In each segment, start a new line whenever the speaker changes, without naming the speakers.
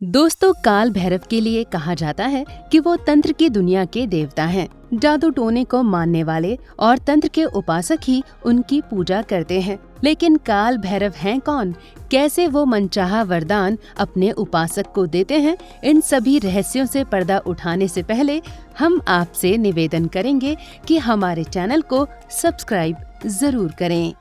दोस्तों, काल भैरव के लिए कहा जाता है कि वो तंत्र की दुनिया के देवता हैं। जादू टोने को मानने वाले और तंत्र के उपासक ही उनकी पूजा करते हैं। लेकिन काल भैरव हैं कौन, कैसे वो मनचाहा वरदान अपने उपासक को देते हैं, इन सभी रहस्यों से पर्दा उठाने से पहले हम आपसे निवेदन करेंगे कि हमारे चैनल को सब्सक्राइब जरूर करें।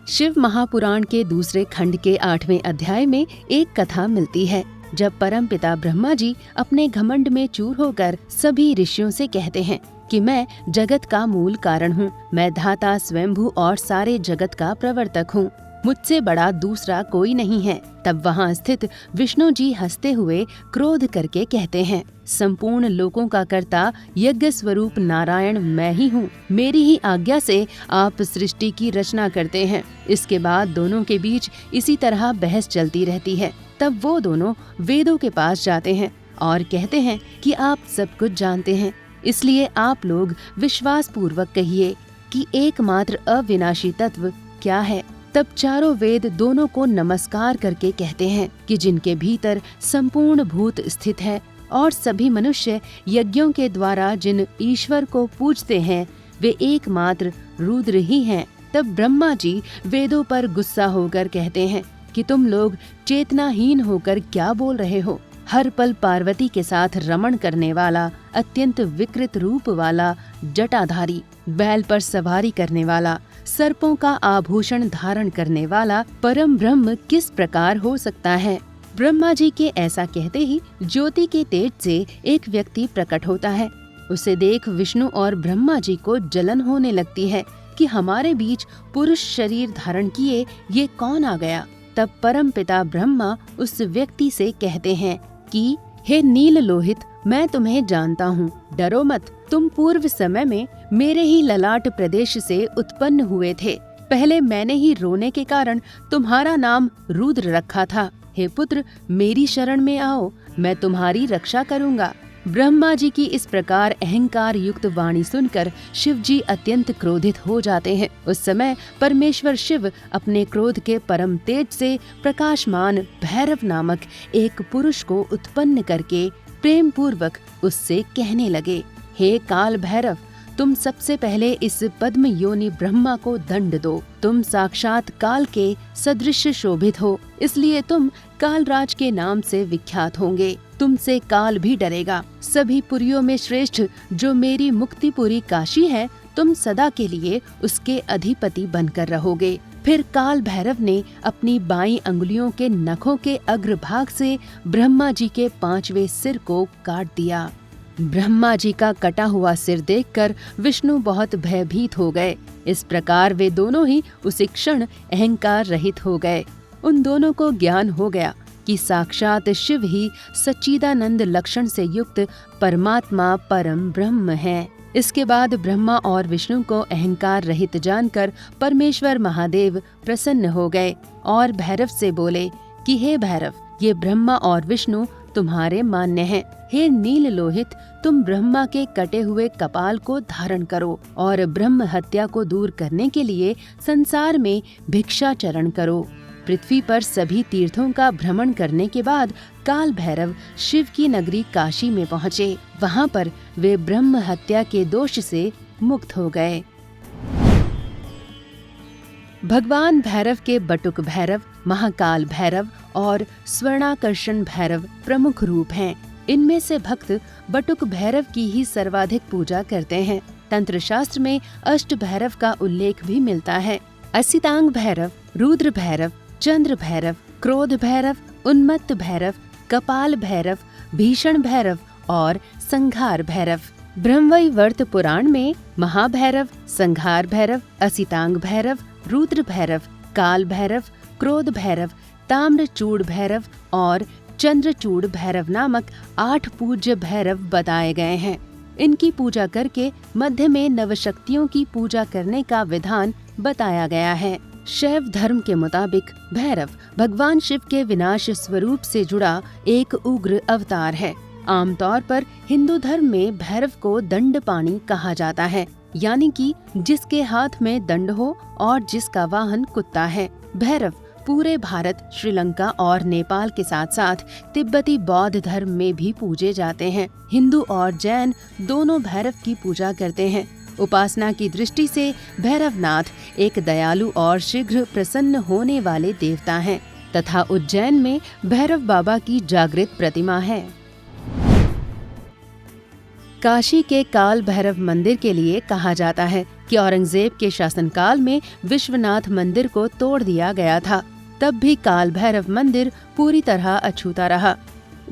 शिव महापुराण के दूसरे खंड के 8वें अध्याय में एक कथा मिलती है, जब परमपिता ब्रह्मा जी अपने घमंड में चूर होकर सभी ऋषियों से कहते हैं कि मैं जगत का मूल कारण हूँ, मैं धाता स्वयंभू और सारे जगत का प्रवर्तक हूँ, मुझसे बड़ा दूसरा कोई नहीं है। तब वहाँ स्थित विष्णु जी हंसते हुए क्रोध करके कहते हैं, संपूर्ण लोकों का कर्ता यज्ञ स्वरूप नारायण मैं ही हूँ, मेरी ही आज्ञा से आप सृष्टि की रचना करते हैं। इसके बाद दोनों के बीच इसी तरह बहस चलती रहती है। तब वो दोनों वेदों के पास जाते हैं और कहते हैं कि आप सब कुछ जानते हैं, इसलिए आप लोग विश्वास पूर्वक कहिए कि एकमात्र अविनाशी तत्व क्या है। तब चारों वेद दोनों को नमस्कार करके कहते हैं कि जिनके भीतर संपूर्ण भूत स्थित है और सभी मनुष्य यज्ञों के द्वारा जिन ईश्वर को पूजते हैं वे एकमात्र रुद्र ही हैं। तब ब्रह्मा जी वेदों पर गुस्सा होकर कहते हैं कि तुम लोग चेतनाहीन होकर क्या बोल रहे हो। हर पल पार्वती के साथ रमण करने वाला, अत्यंत विकृत रूप वाला, जटाधारी, बैल पर सवारी करने वाला, सर्पों का आभूषण धारण करने वाला परम ब्रह्म किस प्रकार हो सकता है। ब्रह्मा जी के ऐसा कहते ही ज्योति के तेज से एक व्यक्ति प्रकट होता है। उसे देख विष्णु और ब्रह्मा जी को जलन होने लगती है कि हमारे बीच पुरुष शरीर धारण किए ये कौन आ गया। तब परम पिता ब्रह्मा उस व्यक्ति से कहते हैं कि हे नील लोहित, मैं तुम्हें जानता हूँ, डरो मत। तुम पूर्व समय में मेरे ही ललाट प्रदेश से उत्पन्न हुए थे। पहले मैंने ही रोने के कारण तुम्हारा नाम रुद्र रखा था। हे पुत्र, मेरी शरण में आओ, मैं तुम्हारी रक्षा करूँगा। ब्रह्मा जी की इस प्रकार अहंकार युक्त वाणी सुनकर शिव जी अत्यंत क्रोधित हो जाते हैं। उस समय परमेश्वर शिव अपने क्रोध के परम तेज से प्रकाशमान भैरव नामक एक पुरुष को उत्पन्न करके प्रेम पूर्वक उससे कहने लगे, हे काल भैरव, तुम सबसे पहले इस पद्म योनि ब्रह्मा को दंड दो। तुम साक्षात काल के सदृश शोभित हो, इसलिए तुम कालराज के नाम से विख्यात होंगे। तुमसे काल भी डरेगा। सभी पुरियों में श्रेष्ठ जो मेरी मुक्तिपुरी काशी है, तुम सदा के लिए उसके अधिपति बनकर रहोगे। फिर काल भैरव ने अपनी बाईं अंगुलियों के नखों के अग्रभाग से ब्रह्मा जी के 5वें सिर को काट दिया। ब्रह्मा जी का कटा हुआ सिर देखकर विष्णु बहुत भयभीत हो गए। इस प्रकार वे दोनों ही उसी क्षण अहंकार रहित हो गए। उन दोनों को ज्ञान हो गया कि साक्षात शिव ही सच्चिदानंद लक्षण से युक्त परमात्मा परम ब्रह्म है। इसके बाद ब्रह्मा और विष्णु को अहंकार रहित जानकर परमेश्वर महादेव प्रसन्न हो गए और भैरव से बोले कि हे भैरव, ये ब्रह्मा और विष्णु तुम्हारे मान्य हैं। हे नील लोहित, तुम ब्रह्मा के कटे हुए कपाल को धारण करो और ब्रह्म हत्या को दूर करने के लिए संसार में भिक्षाचरण करो। पृथ्वी पर सभी तीर्थों का भ्रमण करने के बाद काल भैरव शिव की नगरी काशी में पहुँचे। वहाँ पर वे ब्रह्म हत्या के दोष से मुक्त हो गए। भगवान भैरव के बटुक भैरव, महाकाल भैरव और स्वर्णाकर्षण भैरव प्रमुख रूप हैं। इनमें से भक्त बटुक भैरव की ही सर्वाधिक पूजा करते हैं। तंत्र शास्त्र में अष्ट भैरव का उल्लेख भी मिलता है। असितांग भैरव, रुद्र भैरव, चंद्र भैरव, क्रोध भैरव, उन्मत्त भैरव, कपाल भैरव, भीषण भैरव और संघार भैरव। ब्रह्मवैवर्त पुराण में महाभैरव, संघार भैरव, असितांग भैरव, रुद्र भैरव, काल भैरव, क्रोध भैरव, ताम्रचूड़ भैरव और चंद्रचूड़ भैरव नामक 8 पूज्य भैरव बताए गए हैं। इनकी पूजा करके मध्य में नवशक्तियों की पूजा करने का विधान बताया गया है। शैव धर्म के मुताबिक भैरव भगवान शिव के विनाश स्वरूप से जुड़ा एक उग्र अवतार है। आमतौर पर हिंदू धर्म में भैरव को दंडपाणी कहा जाता है। यानी कि जिसके हाथ में दंड हो और जिसका वाहन कुत्ता है। भैरव पूरे भारत, श्रीलंका और नेपाल के साथ साथ तिब्बती बौद्ध धर्म में भी पूजे जाते हैं। हिंदू और जैन दोनों भैरव की पूजा करते हैं। उपासना की दृष्टि से भैरवनाथ एक दयालु और शीघ्र प्रसन्न होने वाले देवता हैं तथा उज्जैन में भैरव बाबा की जागृत प्रतिमा है। काशी के काल भैरव मंदिर के लिए कहा जाता है कि औरंगजेब के शासनकाल में विश्वनाथ मंदिर को तोड़ दिया गया था। तब भी काल भैरव मंदिर पूरी तरह अछूता रहा।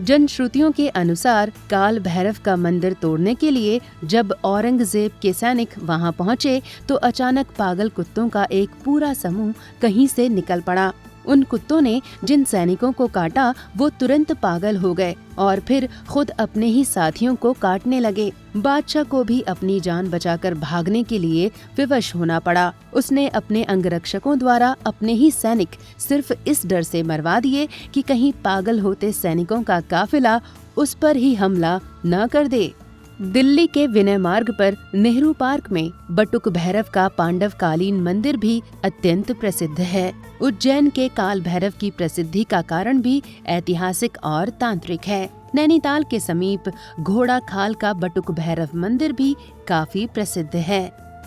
जनश्रुतियों के अनुसार काल भैरव का मंदिर तोड़ने के लिए जब औरंगजेब के सैनिक वहां पहुंचे तो अचानक पागल कुत्तों का एक पूरा समूह कहीं से निकल पड़ा। उन कुत्तों ने जिन सैनिकों को काटा वो तुरंत पागल हो गए और फिर खुद अपने ही साथियों को काटने लगे। बादशाह को भी अपनी जान बचाकर भागने के लिए विवश होना पड़ा। उसने अपने अंगरक्षकों द्वारा अपने ही सैनिक सिर्फ इस डर से मरवा दिए कि कहीं पागल होते सैनिकों का काफिला उस पर ही हमला न कर दे। दिल्ली के विनय मार्ग पर नेहरू पार्क में बटुक भैरव का पांडव कालीन मंदिर भी अत्यंत प्रसिद्ध है। उज्जैन के काल भैरव की प्रसिद्धि का कारण भी ऐतिहासिक और तांत्रिक है। नैनीताल के समीप घोड़ा खाल का बटुक भैरव मंदिर भी काफी प्रसिद्ध है।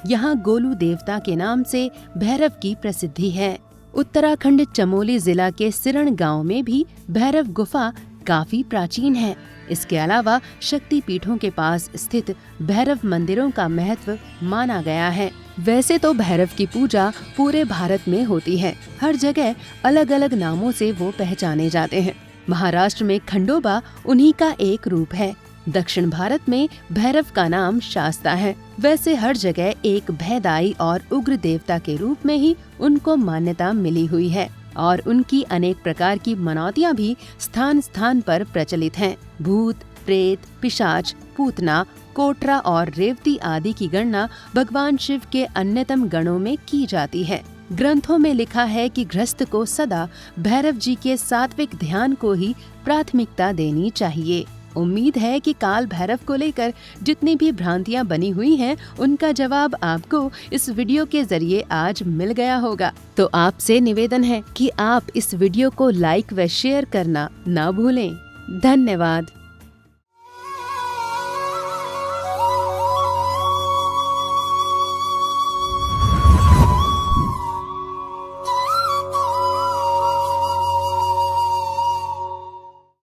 यहाँ गोलू देवता के नाम से भैरव की प्रसिद्धि है। उत्तराखंड चमोली जिला के सिरण गांव में भी भैरव गुफा काफी प्राचीन है। इसके अलावा शक्ति पीठों के पास स्थित भैरव मंदिरों का महत्व माना गया है। वैसे तो भैरव की पूजा पूरे भारत में होती है। हर जगह अलग अलग नामों से वो पहचाने जाते हैं। महाराष्ट्र में खंडोबा उन्हीं का एक रूप है। दक्षिण भारत में भैरव का नाम शास्ता है। वैसे हर जगह एक भयदायी और उग्र देवता के रूप में ही उनको मान्यता मिली हुई है और उनकी अनेक प्रकार की मनौतियाँ भी स्थान स्थान पर प्रचलित हैं। भूत, प्रेत, पिशाच, पूतना, कोटरा और रेवती आदि की गणना भगवान शिव के अन्यतम गणों में की जाती है। ग्रंथों में लिखा है कि गृहस्थ को सदा भैरव जी के सात्विक ध्यान को ही प्राथमिकता देनी चाहिए। उम्मीद है कि काल भैरव को लेकर जितनी भी भ्रांतियां बनी हुई हैं, उनका जवाब आपको इस वीडियो के जरिए आज मिल गया होगा। तो आपसे निवेदन है कि आप इस वीडियो को लाइक व शेयर करना ना भूलें। धन्यवाद।